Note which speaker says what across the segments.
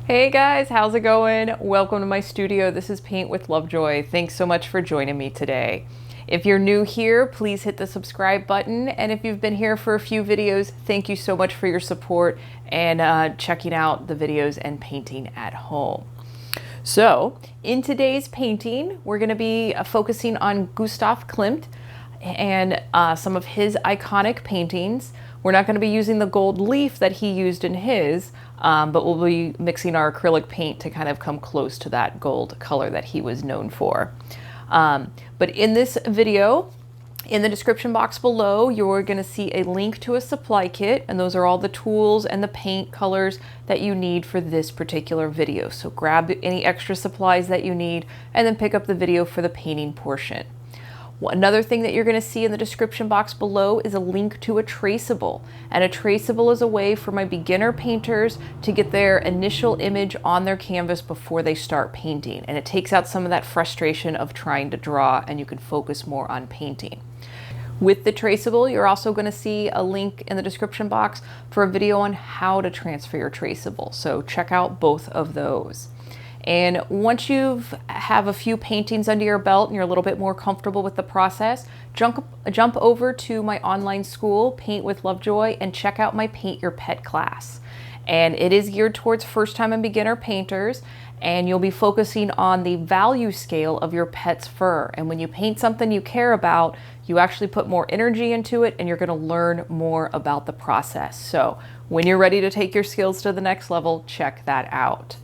Speaker 1: Hey guys, how's it going? Welcome to my studio. This is Paint with Lovejoy. Thanks so much for joining me today. If you're new here, please hit the subscribe button. And if you've been here for a few videos, thank you so much for your support and checking out the videos and painting at home. So in today's painting, we're going to be focusing on Gustav Klimt and some of his iconic paintings. We're not going to be using the gold leaf that he used in his, but we'll be mixing our acrylic paint to kind of come close to that gold color that he was known for. But in this video, in the description box below, you're going to see a link to a supply kit, and those are all the tools and the paint colors that you need for this particular video. So grab any extra supplies that you need and then pick up the video for the painting portion. Another thing that you're going to see in the description box below is a link to a traceable. And a traceable is a way for my beginner painters to get their initial image on their canvas before they start painting. And it takes out some of that frustration of trying to draw, and you can focus more on painting. With the traceable, you're also going to see a link in the description box for a video on how to transfer your traceable. So check out both of those. And once you have a few paintings under your belt and you're a little bit more comfortable with the process, jump over to my online school, Paint with Lovejoy, and check out my Paint Your Pet class. And it is geared towards first-time and beginner painters, and you'll be focusing on the value scale of your pet's fur. And when you paint something you care about, you actually put more energy into it, and you're going to learn more about the process. So when you're ready to take your skills to the next level, check that out.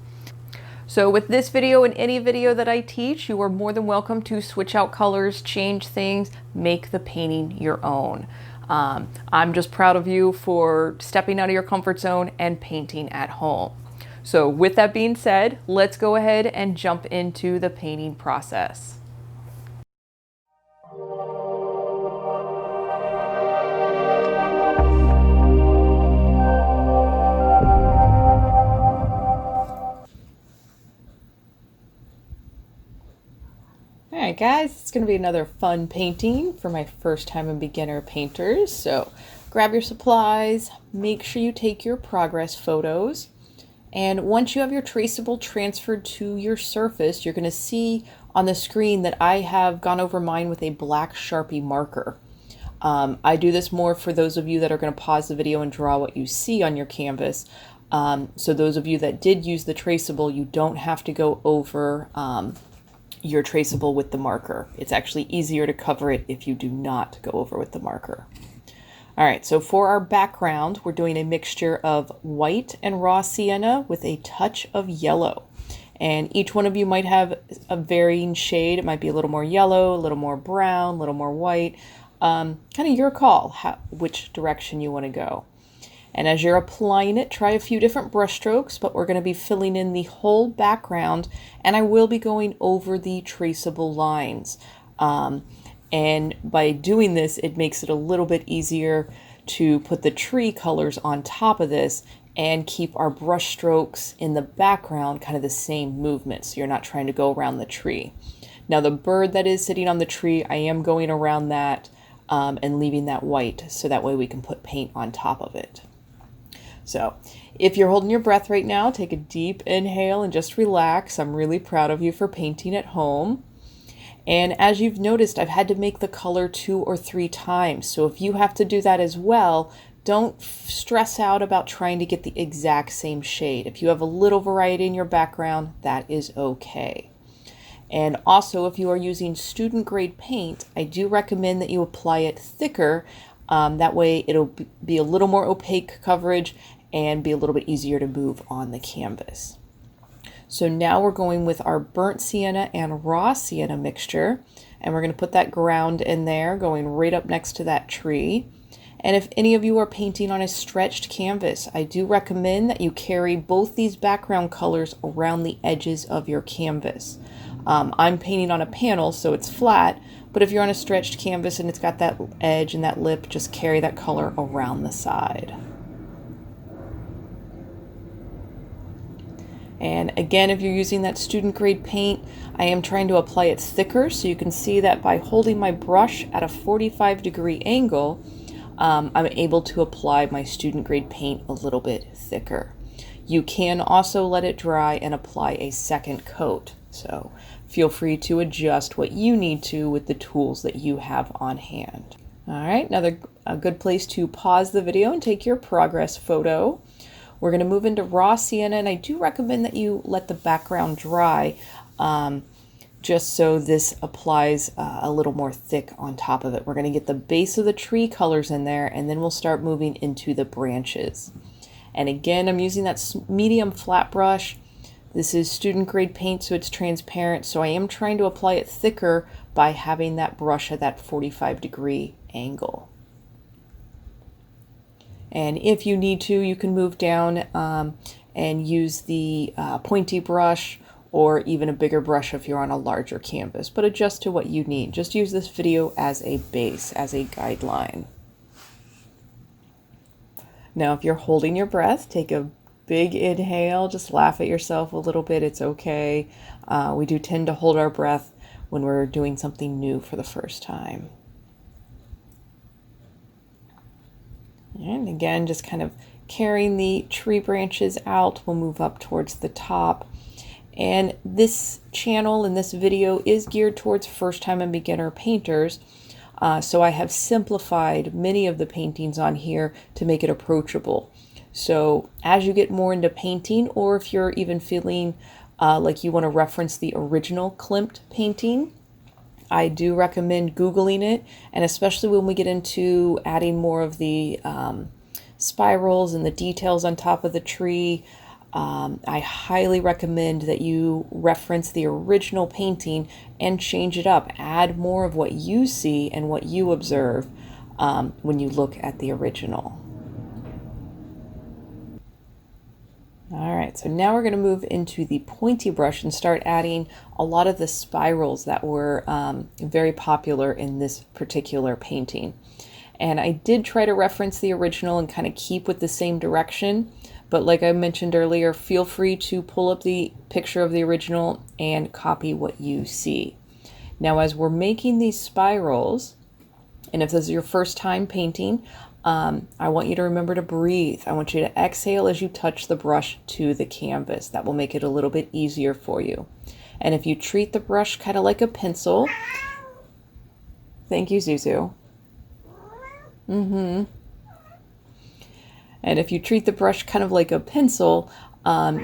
Speaker 1: So with this video and any video that I teach, you are more than welcome to switch out colors, change things, make the painting your own. I'm just proud of you for stepping out of your comfort zone and painting at home. So with that being said, let's go ahead and jump into the painting process. Alright guys, it's going to be another fun painting for my first time and beginner painters. So grab your supplies, make sure you take your progress photos, and once you have your traceable transferred to your surface, you're going to see on the screen that I have gone over mine with a black Sharpie marker. I do this more for those of you that are going to pause the video and draw what you see on your canvas. So those of you that did use the traceable, you don't have to go over your traceable with the marker. It's actually easier to cover it if you do not go over with the marker. All right, so for our background, we're doing a mixture of white and raw sienna with a touch of yellow. And each one of you might have a varying shade. It might be a little more yellow, a little more brown, a little more white. Kind of your call, which direction you want to go. And as you're applying it, try a few different brush strokes, but we're going to be filling in the whole background, and I will be going over the traceable lines. And by doing this, it makes it a little bit easier to put the tree colors on top of this and keep our brush strokes in the background kind of the same movement, so you're not trying to go around the tree. Now the bird that is sitting on the tree, I am going around that and leaving that white, so that way we can put paint on top of it. So if you're holding your breath right now, take a deep inhale and just relax. I'm really proud of you for painting at home. And as you've noticed, I've had to make the color 2 or 3 times. So if you have to do that as well, don't stress out about trying to get the exact same shade. If you have a little variety in your background, that is okay. And also, if you are using student grade paint, I do recommend that you apply it thicker. That way it'll be a little more opaque coverage and be a little bit easier to move on the canvas. So now we're going with our burnt sienna and raw sienna mixture, and we're going to put that ground in there, going right up next to that tree. And if any of you are painting on a stretched canvas, I do recommend that you carry both these background colors around the edges of your canvas. I'm painting on a panel, so it's flat, but if you're on a stretched canvas and it's got that edge and that lip, just carry that color around the side. And again, if you're using that student grade paint, I am trying to apply it thicker, so you can see that by holding my brush at a 45-degree angle, I'm able to apply my student grade paint a little bit thicker. You can also let it dry and apply a second coat. So feel free to adjust what you need to with the tools that you have on hand. All right, a good place to pause the video and take your progress photo. We're going to move into raw sienna, and I do recommend that you let the background dry just so this applies a little more thick on top of it. We're going to get the base of the tree colors in there, and then we'll start moving into the branches. And again, I'm using that medium flat brush. This is student grade paint, so it's transparent, so I am trying to apply it thicker by having that brush at that 45-degree angle. And if you need to, you can move down and use the pointy brush, or even a bigger brush if you're on a larger canvas, but adjust to what you need. Just use this video as a base, as a guideline. Now, if you're holding your breath, take a big inhale, just laugh at yourself a little bit, it's okay. We do tend to hold our breath when we're doing something new for the first time. And again, just kind of carrying the tree branches out, we'll move up towards the top. And this channel and this video is geared towards first-time and beginner painters. So I have simplified many of the paintings on here to make it approachable. So as you get more into painting, or if you're even feeling like you want to reference the original Klimt painting, I do recommend Googling it, and especially when we get into adding more of the spirals and the details on top of the tree, I highly recommend that you reference the original painting and change it up. Add more of what you see and what you observe when you look at the original. All right, so now we're going to move into the pointy brush and start adding a lot of the spirals that were very popular in this particular painting. And I did try to reference the original and kind of keep with the same direction, but like I mentioned earlier, feel free to pull up the picture of the original and copy what you see. Now, as we're making these spirals, and if this is your first time painting, I want you to remember to breathe. I want you to exhale as you touch the brush to the canvas. That will make it a little bit easier for you. And if you treat the brush kind of like a pencil, thank you, Zuzu. And if you treat the brush kind of like a pencil,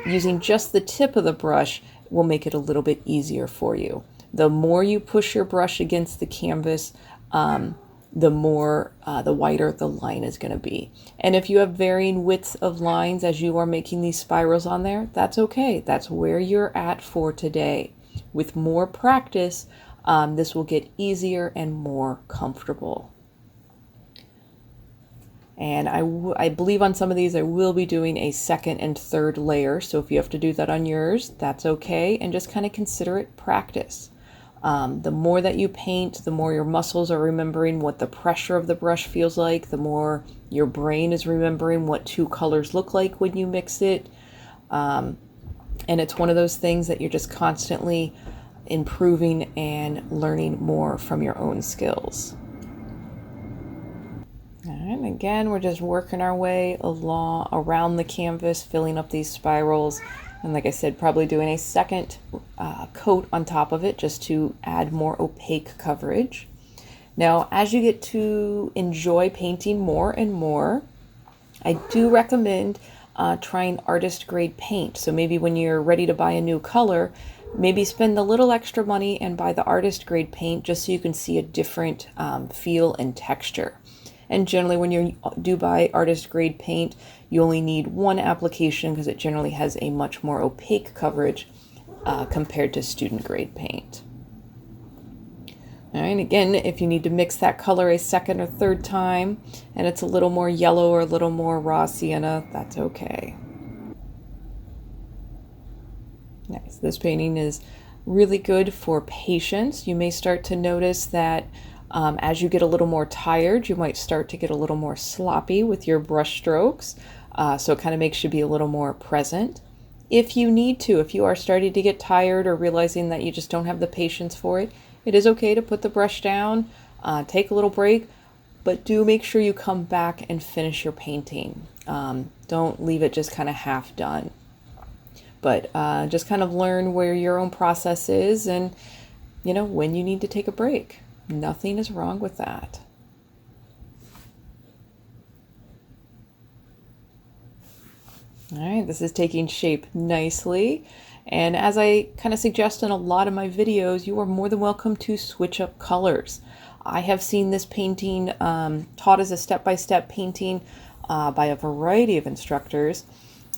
Speaker 1: using just the tip of the brush will make it a little bit easier for you. The more you push your brush against the canvas, the wider the line is going to be. And if you have varying widths of lines as you are making these spirals on there, that's okay. That's where you're at for today. With more practice, this will get easier and more comfortable. And I believe on some of these I will be doing a second and third layer. So if you have to do that on yours, that's okay. And just kind of consider it practice. The more that you paint, the more your muscles are remembering what the pressure of the brush feels like, the more your brain is remembering what two colors look like when you mix it. And it's one of those things that you're just constantly improving and learning more from your own skills. And again, we're just working our way around the canvas, filling up these spirals. And like I said, probably doing a second coat on top of it just to add more opaque coverage. Now, as you get to enjoy painting more and more, I do recommend trying artist grade paint. So maybe when you're ready to buy a new color, maybe spend a little extra money and buy the artist grade paint just so you can see a different feel and texture. And generally when you do buy artist grade paint, you only need one application because it generally has a much more opaque coverage compared to student grade paint. All right, again, if you need to mix that color a second or third time and it's a little more yellow or a little more raw sienna, that's okay. Nice. This painting is really good for patience. You may start to notice that as you get a little more tired, you might start to get a little more sloppy with your brush strokes. So it kind of makes you be a little more present. If you need to, if you are starting to get tired or realizing that you just don't have the patience for it, it is okay to put the brush down, take a little break, but do make sure you come back and finish your painting. Don't leave it just kind of half done. But just kind of learn where your own process is and, you know, when you need to take a break. Nothing is wrong with that. All right, this is taking shape nicely. And as I kind of suggest in a lot of my videos, you are more than welcome to switch up colors. I have seen this painting taught as a step-by-step painting by a variety of instructors.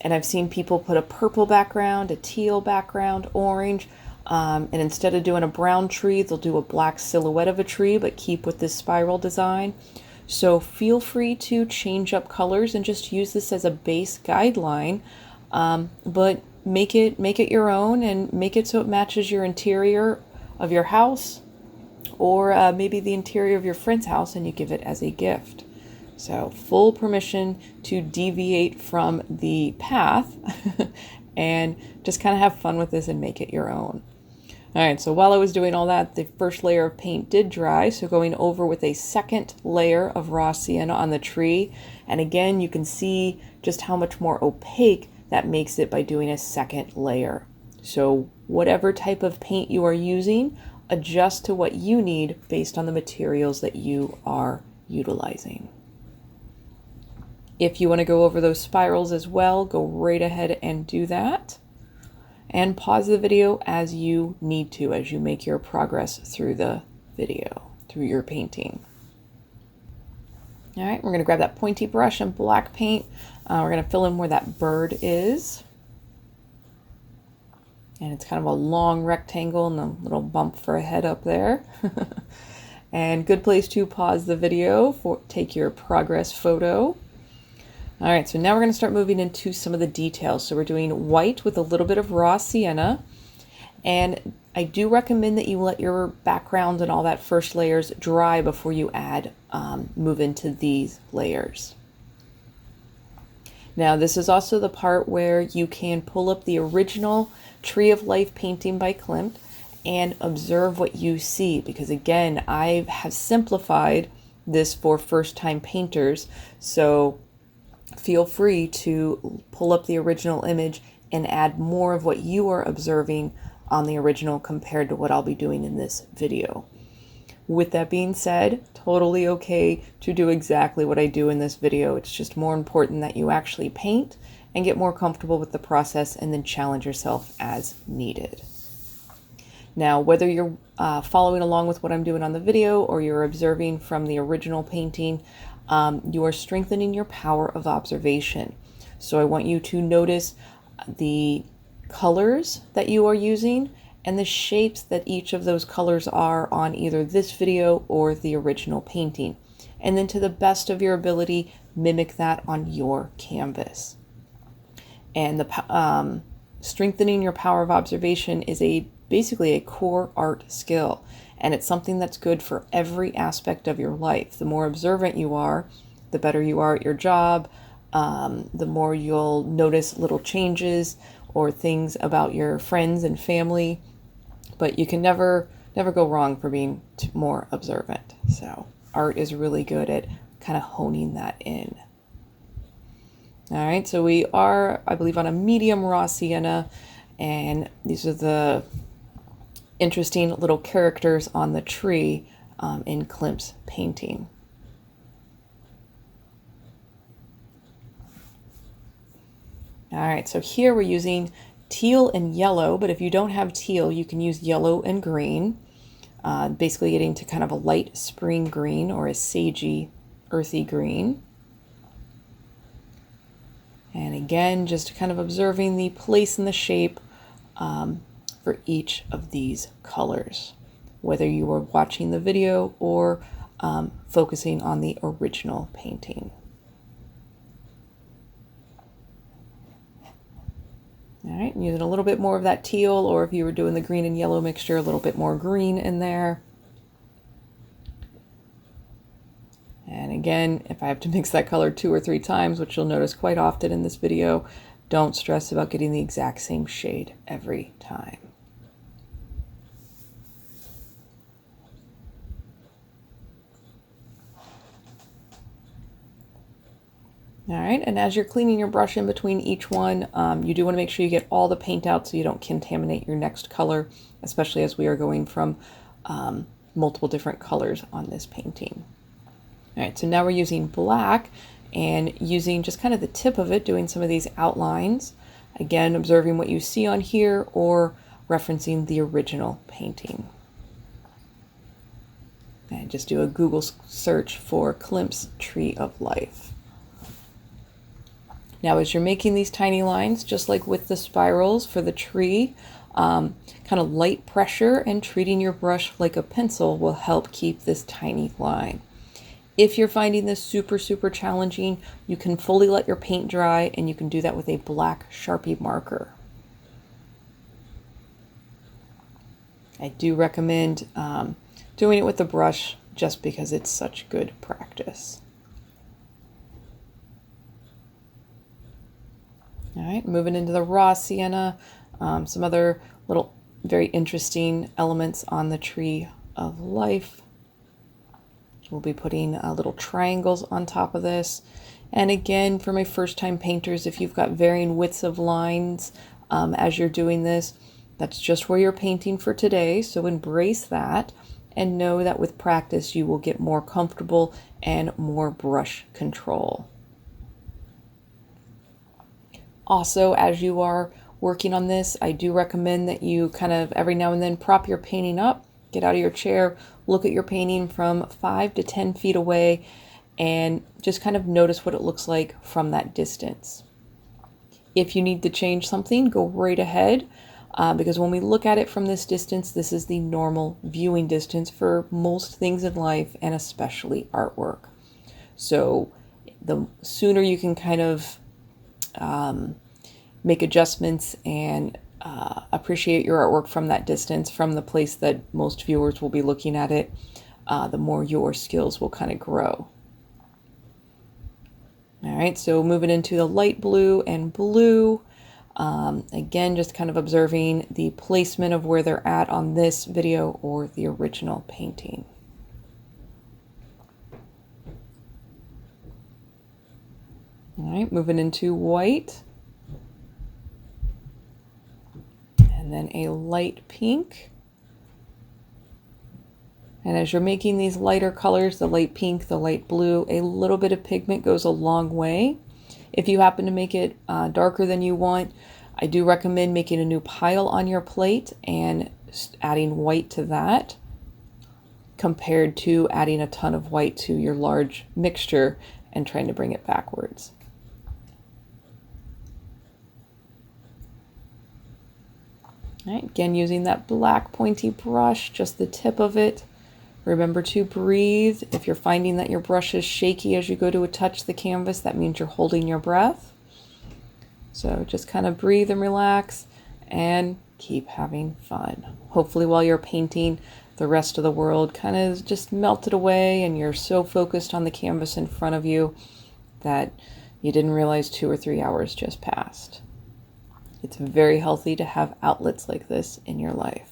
Speaker 1: And I've seen people put a purple background, a teal background, orange, and instead of doing a brown tree, they'll do a black silhouette of a tree, but keep with this spiral design. So feel free to change up colors and just use this as a base guideline, but make it your own and make it so it matches your interior of your house, or maybe the interior of your friend's house, and you give it as a gift. So full permission to deviate from the path and just kind of have fun with this and make it your own. All right, so while I was doing all that, the first layer of paint did dry, so going over with a second layer of raw sienna on the tree. And again, you can see just how much more opaque that makes it by doing a second layer. So whatever type of paint you are using, adjust to what you need based on the materials that you are utilizing. If you want to go over those spirals as well, go right ahead and do that. And pause the video as you need to, as you make your progress through the video, through your painting. All right, we're going to grab that pointy brush and black paint. We're going to fill in where that bird is. And it's kind of a long rectangle and a little bump for a head up there. And good place to pause the video for take your progress photo. All right, so now we're going to start moving into some of the details. So we're doing white with a little bit of raw sienna. And I do recommend that you let your background and all that first layers dry before you move into these layers. Now, this is also the part where you can pull up the original Tree of Life painting by Klimt and observe what you see. Because again, I have simplified this for first-time painters. So feel free to pull up the original image and add more of what you are observing on the original compared to what I'll be doing in this video. With that being said, totally okay to do exactly what I do in this video. It's just more important that you actually paint and get more comfortable with the process and then challenge yourself as needed. Now, whether you're following along with what I'm doing on the video or you're observing from the original painting, you are strengthening your power of observation. So I want you to notice the colors that you are using and the shapes that each of those colors are on either this video or the original painting. And then to the best of your ability, mimic that on your canvas. And the strengthening your power of observation is basically a core art skill. And it's something that's good for every aspect of your life. The more observant you are, the better you are at your job, the more you'll notice little changes or things about your friends and family. But you can never go wrong for being more observant. So art is really good at kind of honing that in. All right, so we are, I believe, on a medium raw sienna, and these are the interesting little characters on the tree in Klimt's painting. All right, so here we're using teal and yellow, but if you don't have teal, you can use yellow and green, basically getting to kind of a light spring green or a sagey, earthy green. And again, just kind of observing the place and the shape for each of these colors, whether you are watching the video or focusing on the original painting. All right, using a little bit more of that teal, or if you were doing the green and yellow mixture, a little bit more green in there. And again, if I have to mix that color 2 or 3 times, which you'll notice quite often in this video, don't stress about getting the exact same shade every time. All right, and as you're cleaning your brush in between each one, you do want to make sure you get all the paint out so you don't contaminate your next color, especially as we are going from multiple different colors on this painting. All right, so now we're using black and using just kind of the tip of it, doing some of these outlines. Again, observing what you see on here or referencing the original painting. And just do a Google search for Klimt's Tree of Life. Now, as you're making these tiny lines, just like with the spirals for the tree, kind of light pressure and treating your brush like a pencil will help keep this tiny line. If you're finding this super challenging, you can fully let your paint dry, and you can do that with a black Sharpie marker. I do recommend doing it with the brush just because it's such good practice. All right, moving into the raw sienna, some other little very interesting elements on the Tree of Life. We'll be putting little triangles on top of this. And again, for my first time painters, if you've got varying widths of lines as you're doing this, that's just where you're painting for today. So embrace that and know that with practice, you will get more comfortable and more brush control. Also, as you are working on this, I do recommend that you kind of every now and then prop your painting up, get out of your chair, look at your painting from 5 to 10 feet away, and just kind of notice what it looks like from that distance. If you need to change something, go right ahead, because when we look at it from this distance, this is the normal viewing distance for most things in life, and especially artwork. So the sooner you can kind of make adjustments and appreciate your artwork from that distance, from the place that most viewers will be looking at it, the more your skills will kind of grow. All right, so moving into the light blue and blue, again, just kind of observing the placement of where they're at on this video or the original painting. All right, moving into white. And then a light pink. And as you're making these lighter colors, the light pink, the light blue, a little bit of pigment goes a long way. If you happen to make it darker than you want, I do recommend making a new pile on your plate and adding white to that, compared to adding a ton of white to your large mixture and trying to bring it backwards. All right, again, using that black pointy brush, just the tip of it. Remember to breathe. If you're finding that your brush is shaky as you go to touch the canvas, that means you're holding your breath. So just kind of breathe and relax and keep having fun. Hopefully while you're painting, the rest of the world kind of just melted away and you're so focused on the canvas in front of you that you didn't realize 2 or 3 hours just passed. It's very healthy to have outlets like this in your life.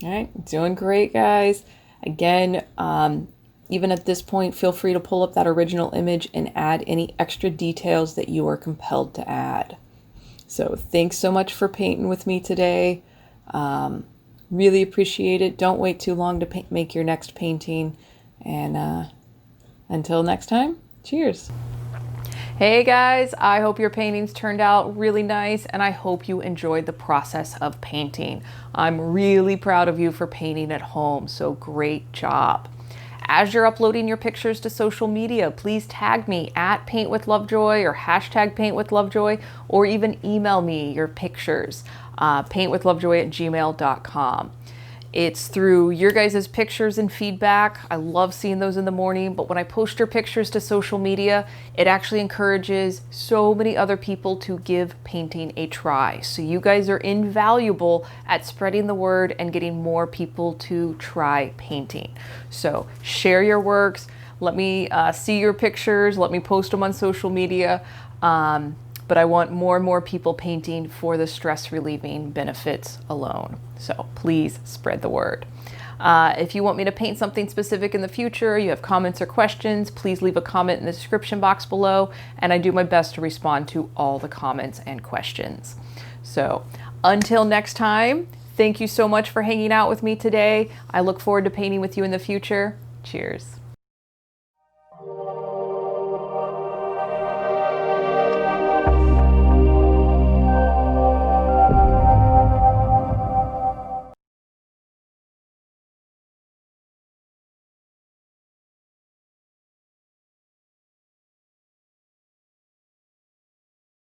Speaker 1: All right, doing great, guys. Again, even at this point, feel free to pull up that original image and add any extra details that you are compelled to add. So thanks so much for painting with me today. Really appreciate it. Don't wait too long to make your next painting. And until next time, cheers. Hey guys, I hope your paintings turned out really nice and I hope you enjoyed the process of painting. I'm really proud of you for painting at home, so great job. As you're uploading your pictures to social media, please tag me at paintwithlovejoy or hashtag paintwithlovejoy, or even email me your pictures, paintwithlovejoy@gmail.com. It's through your guys' pictures and feedback. I love seeing those in the morning, but when I post your pictures to social media, it actually encourages so many other people to give painting a try. So you guys are invaluable at spreading the word and getting more people to try painting. So share your works. Let me see your pictures. Let me post them on social media. But I want more and more people painting for the stress relieving benefits alone. So please spread the word. If you want me to paint something specific in the future, you have comments or questions, please leave a comment in the description box below, and I do my best to respond to all the comments and questions. So until next time, thank you so much for hanging out with me today. I look forward to painting with you in the future. Cheers.